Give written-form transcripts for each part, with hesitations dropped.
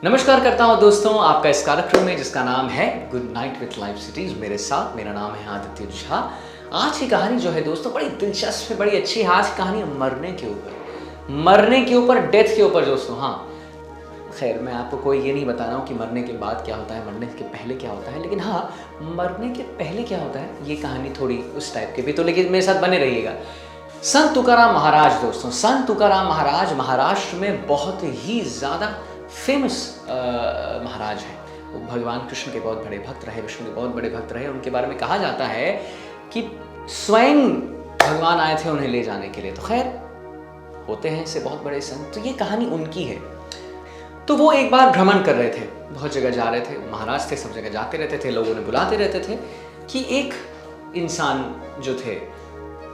नमस्कार करता हूँ दोस्तों आपका इस कार्यक्रम में जिसका नाम है good night with live cities. मेरे साथ मेरा नाम है आदित्य झा। आज की कहानी जो है दोस्तों बड़ी दिलचस्प है, बड़ी अच्छी है। आज की कहानी मरने के ऊपर डेथ के ऊपर दोस्तों। हाँ खैर मैं आपको कोई ये नहीं बता रहा हूँ कि मरने के बाद क्या होता है, मरने के पहले क्या होता है, लेकिन हाँ मरने के पहले क्या होता है ये कहानी थोड़ी उस टाइप की भी। तो लेकिन मेरे साथ बने रहिएगा। संत तुकाराम महाराज दोस्तों, संत तुकाराम महाराज महाराष्ट्र में बहुत ही ज़्यादा फेमस महाराज हैं। वो भगवान कृष्ण के बहुत बड़े भक्त रहे, विष्णु के बहुत बड़े भक्त रहे। उनके बारे में कहा जाता है कि स्वयं भगवान आए थे उन्हें ले जाने के लिए। तो खैर होते हैं इससे बहुत बड़े संत। तो ये कहानी उनकी है। तो वो एक बार भ्रमण कर रहे थे, बहुत जगह जा रहे थे, महाराज थे, सब जगह जाते रहते थे, लोग उन्हें बुलाते रहते थे कि एक इंसान जो थे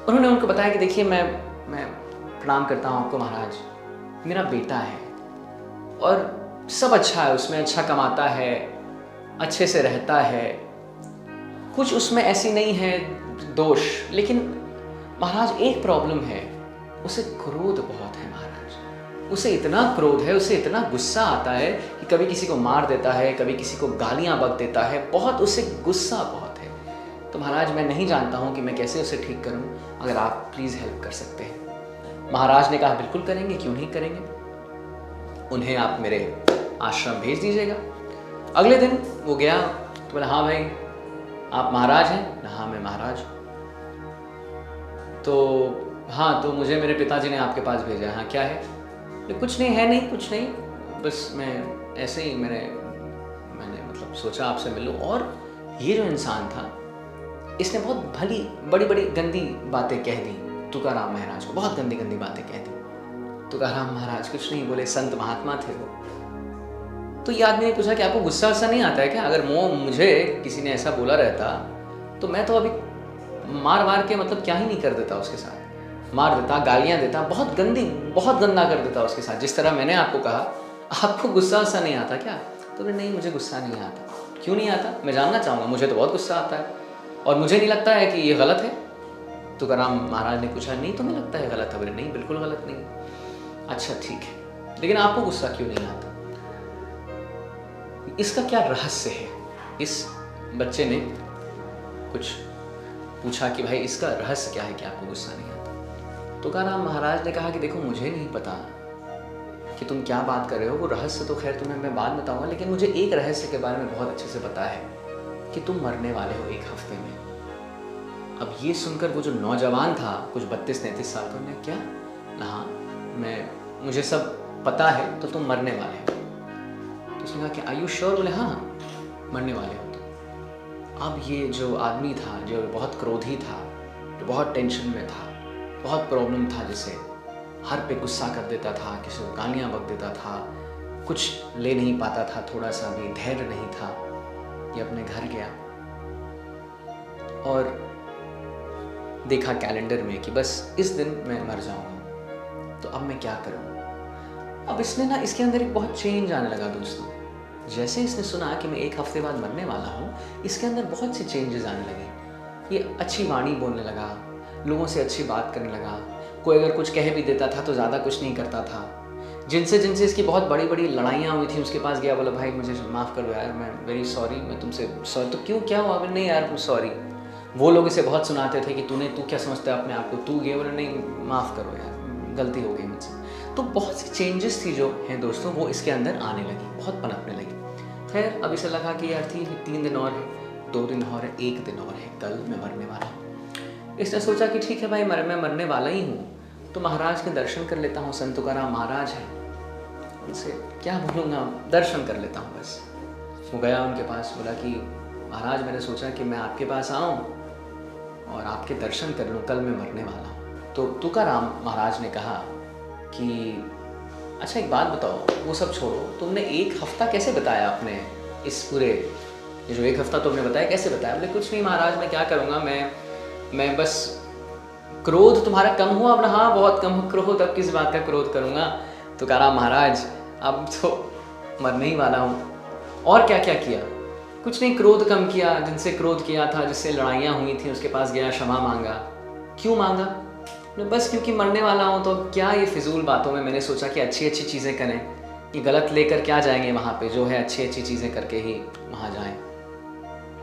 उन्होंने उनको बताया कि देखिए मैं प्रणाम करता हूँ आपको महाराज, मेरा बेटा है और सब अच्छा है, उसमें अच्छा कमाता है, अच्छे से रहता है, कुछ उसमें ऐसी नहीं है दोष, लेकिन महाराज एक प्रॉब्लम है, उसे क्रोध बहुत है महाराज। उसे इतना क्रोध है, उसे इतना गुस्सा आता है कि कभी किसी को मार देता है, कभी किसी को गालियां बक देता है, बहुत उसे गुस्सा बहुत है। तो महाराज मैं नहीं जानता हूँ कि मैं कैसे उसे ठीक करूँ, अगर आप प्लीज़ हेल्प कर सकते हैं। महाराज ने कहा बिल्कुल करेंगे, क्यों नहीं करेंगे, उन्हें आप मेरे आश्रम भेज दीजिएगा। अगले दिन वो गया तो बोला हाँ भाई आप महाराज हैं ना? हाँ मैं महाराज हूँ। तो हाँ तो मुझे मेरे पिताजी ने आपके पास भेजा है। हाँ क्या है? कुछ नहीं है, नहीं कुछ नहीं, बस मैं ऐसे ही मैंने मतलब सोचा आपसे मिलूं। और ये जो इंसान था इसने बहुत भली बड़ी बड़ी गंदी बातें कह दी तुकाराम महाराज को, बहुत गंदी गंदी बातें कह दी। तुकाराम महाराज कुछ नहीं बोले, संत महात्मा थे वो। तो ये आदमी ने पूछा कि आपको गुस्सा वस्सा नहीं आता है क्या? अगर मुझे किसी ने ऐसा बोला रहता तो मैं तो अभी मार के मतलब क्या ही नहीं कर देता, उसके साथ मार देता, गालियां देता, बहुत गंदा कर देता उसके साथ, जिस तरह मैंने आपको कहा। आपको गुस्सा वस्सा नहीं आता क्या? तो नहीं मुझे गुस्सा नहीं आता। क्यों नहीं आता? मैं जानना चाहूँगा, मुझे तो बहुत गुस्सा आता है और मुझे नहीं लगता है कि ये गलत है। तुकाराम महाराज ने पूछा नहीं तुम्हें लगता है गलत है? बोले नहीं बिल्कुल गलत नहीं। अच्छा ठीक है, लेकिन आपको गुस्सा क्यों नहीं आता? इसका क्या रहस्य है? इस बच्चे ने कुछ पूछा कि भाई इसका रहस्य क्या है कि आपको गुस्सा नहीं आता? तुकाराम महाराज ने कहा कि देखो मुझे नहीं पता कि तुम क्या बात कर रहे हो, वो रहस्य तो खैर तुम्हें मैं बाद में बताऊंगा, लेकिन मुझे एक रहस्य के बारे में बहुत अच्छे से पता है कि तुम मरने वाले हो 1 हफ्ते में। अब ये सुनकर वो जो नौजवान था कुछ 32-33 साल का, ने क्या? हाँ मुझे सब पता है, तो तुम मरने वाले हो। तो उसने कहा कि आर यू श्योर? बोले हाँ मरने वाले हो। तो अब ये जो आदमी था जो बहुत क्रोधी था, जो बहुत टेंशन में था, बहुत प्रॉब्लम था, जिसे हर पे गुस्सा कर देता था, किसी को गालियाँ बक देता था, कुछ ले नहीं पाता था, थोड़ा सा भी धैर्य नहीं था, ये अपने घर गया और देखा कैलेंडर में कि बस इस दिन मैं मर जाऊंगा, तो अब मैं क्या करूं? अब इसने ना इसके अंदर एक बहुत चेंज आने लगा दोस्तों। जैसे इसने सुना कि मैं 1 हफ्ते बाद मरने वाला हूँ, इसके अंदर बहुत सी चेंजेस आने लगे। ये अच्छी वाणी बोलने लगा, लोगों से अच्छी बात करने लगा, कोई अगर कुछ कह भी देता था तो ज़्यादा कुछ नहीं करता था। जिनसे इसकी बहुत बड़ी बड़ी लड़ाइयाँ हुई थी उसके पास गया, बोला भाई मुझे माफ़ कर दो यार, मैं वेरी सॉरी, मैं तुमसे सॉरी। तो क्यों क्या हुआ? नहीं यार सॉरी। वो लोग इसे बहुत सुनाते थे कि तू क्या समझता है अपने आप को, तू गया? बोले नहीं माफ़ करो यार, गलती हो गई मुझसे। तो बहुत सी चेंजेस थी जो हैं दोस्तों वो इसके अंदर आने लगी, बहुत पनपने लगी। खैर अब इसे लगा कि यार 3 दिन और है, 2 दिन और है, 1 दिन और है, कल मैं मरने वाला हूँ। इसने सोचा कि ठीक है भाई मैं मरने वाला ही हूँ, तो महाराज के दर्शन कर लेता हूँ। संत तुकाराम महाराज हैं, उनसे क्या बोलूँगा, दर्शन कर लेता हूँ बस। वो गया उनके पास, बोला कि महाराज मैंने सोचा कि मैं आपके पास आऊँ और आपके दर्शन कर लूँ, कल मैं मरने वाला हूँ। तो तुकाराम महाराज ने कहा कि अच्छा एक बात बताओ, वो सब छोड़ो, तुमने 1 हफ्ता कैसे बताया अपने इस पूरे, ये जो 1 हफ्ता तुमने बताया कैसे बताया? बोले कुछ नहीं महाराज मैं क्या करूँगा, मैं बस क्रोध तुम्हारा कम हुआ? अपना हाँ बहुत कम क्रोध, अब किस बात का क्रोध करूँगा? तो कहा महाराज अब तो मरने ही वाला हूँ। और क्या क्या किया? कुछ नहीं, क्रोध कम किया, जिनसे क्रोध किया था, जिससे लड़ाइयाँ हुई थी उसके पास गया, क्षमा मांगा। क्यों मांगा? बस क्योंकि मरने वाला हूँ, तो क्या ये फिजूल बातों में मैंने सोचा कि अच्छी अच्छी चीज़ें करें, ये गलत लेकर क्या जाएंगे वहाँ पे, जो है अच्छी अच्छी चीज़ें करके ही वहाँ जाएं।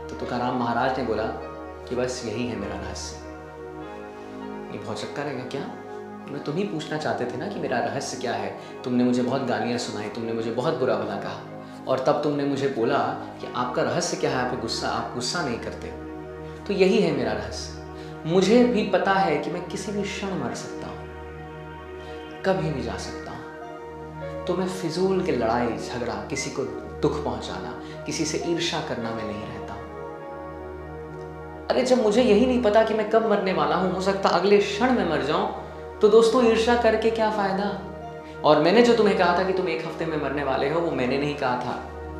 तो तुकाराम महाराज ने बोला कि बस यही है मेरा रहस्य। ये बहुत चक्कर रहेगा क्या? मैं तुम ही पूछना चाहते थे ना कि मेरा रहस्य क्या है। तुमने मुझे बहुत गालियाँ सुनाई, तुमने मुझे बहुत बुरा भला कहा, और तब तुमने मुझे बोला कि आपका रहस्य क्या है, आप गुस्सा नहीं करते। तो यही है मेरा रहस्य। मुझे भी पता है कि मैं किसी भी क्षण मर सकता हूँ, कभी भी जा सकता हूँ। तो मैं फिजूल के लड़ाई झगड़ा, किसी को दुख पहुंचाना, किसी से ईर्ष्या करना में नहीं रहता। अरे जब मुझे यही नहीं पता कि मैं कब मरने वाला हूं, हो सकता अगले क्षण में मर जाऊं, तो दोस्तों ईर्ष्या करके क्या फायदा। और मैंने जो तुम्हें कहा था कि तुम 1 हफ्ते में मरने वाले हो, वो मैंने नहीं कहा था,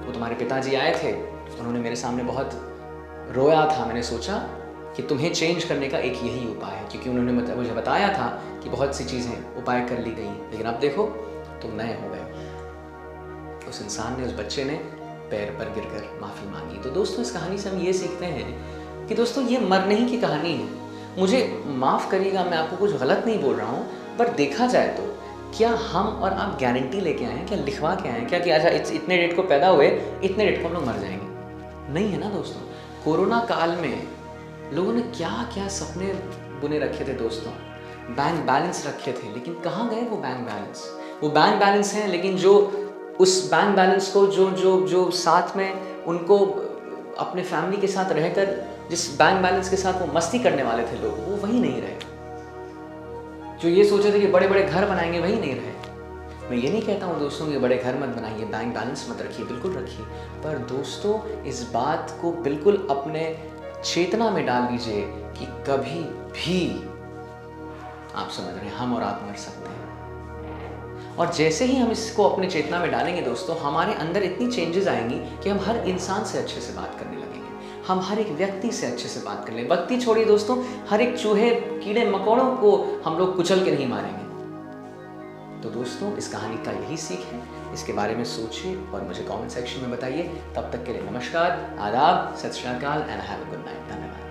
वो तुम्हारे पिताजी आए थे, उन्होंने मेरे सामने बहुत रोया था। मैंने सोचा कि तुम्हें चेंज करने का एक यही उपाय है, क्योंकि उन्होंने मुझे बताया था कि बहुत सी चीज़ें उपाय कर ली गई, लेकिन अब देखो तुम नए हो गए। उस इंसान ने, उस बच्चे ने पैर पर गिरकर माफ़ी मांगी। तो दोस्तों इस कहानी से हम ये सीखते हैं कि दोस्तों ये मरने ही की कहानी है। मुझे माफ़ करिएगा, मैं आपको कुछ गलत नहीं बोल रहा हूँ, पर देखा जाए तो क्या हम और आप गारंटी लेके आए हैं, क्या लिखवा के आए हैं क्या कि अच्छा इतने डेट को पैदा हुए, इतने डेट को हम लोग मर जाएंगे? नहीं है ना दोस्तों। कोरोना काल में लोगों ने क्या क्या सपने बुने रखे थे दोस्तों, बैंक बैलेंस रखे थे, लेकिन कहाँ गए वो बैंक बैलेंस? वो बैंक बैलेंस हैं, लेकिन जो उस बैंक बैलेंस को जो जो जो साथ में उनको अपने फैमिली के साथ रहकर जिस बैंक बैलेंस के साथ वो मस्ती करने वाले थे लोग, वो वही नहीं रहे। जो ये सोचे थे कि बड़े बड़े घर बनाएंगे, वही नहीं रहे। मैं ये नहीं कहता हूँ दोस्तों कि बड़े घर मत बनाइए, बैंक बैलेंस मत रखिए, बिल्कुल रखिए, पर दोस्तों इस बात को बिल्कुल अपने चेतना में डाल लीजिए कि कभी भी, आप समझ रहे हैं, हम और आप मर सकते हैं। और जैसे ही हम इसको अपने चेतना में डालेंगे दोस्तों, हमारे अंदर इतनी चेंजेस आएंगी कि हम हर इंसान से अच्छे से बात करने लगेंगे, हम हर एक व्यक्ति से अच्छे से बात कर लें। व्यक्ति छोड़िए दोस्तों, हर एक चूहे कीड़े मकोड़ों को हम लोग कुचल के नहीं मारेंगे। तो दोस्तों इस कहानी का यही सीख है, इसके बारे में सोचिए और मुझे कमेंट सेक्शन में बताइए। तब तक के लिए नमस्कार, आदाब, सत श्री अकाल and have a good night. धन्यवाद।